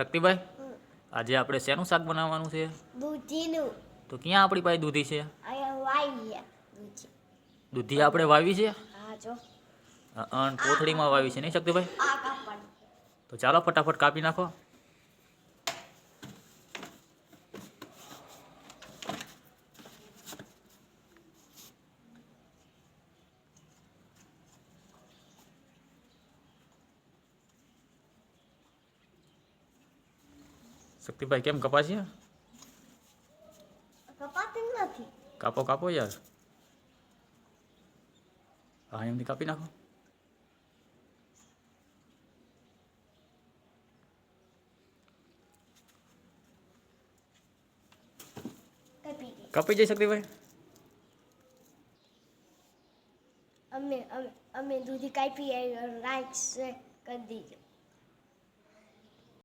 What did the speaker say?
શક્તિભાઈ, આજે આપણે શેનું શાક બનાવવાનું છે? દૂધીનું. તો ક્યાં આપણી પાસે દૂધી છે? અહીંયા વાવી દૂધી. દૂધી આપણે વાવી છે? હા જો. અને કોથળીમાં વાવી છે નહીં શક્તિભાઈ? આ કાપડ. તો ચાલો ફટાફટ કાપી નાખો. શક્તિભાઈ કેમ કપાશે? કપાતી નથી. કાપો કાપો યાર. હા એમથી કાપી નાખો. કપી ગઈ. કાપી જાય શક્તિભાઈ? અમે દૂધી કાપી લાઈક કરી દીજો.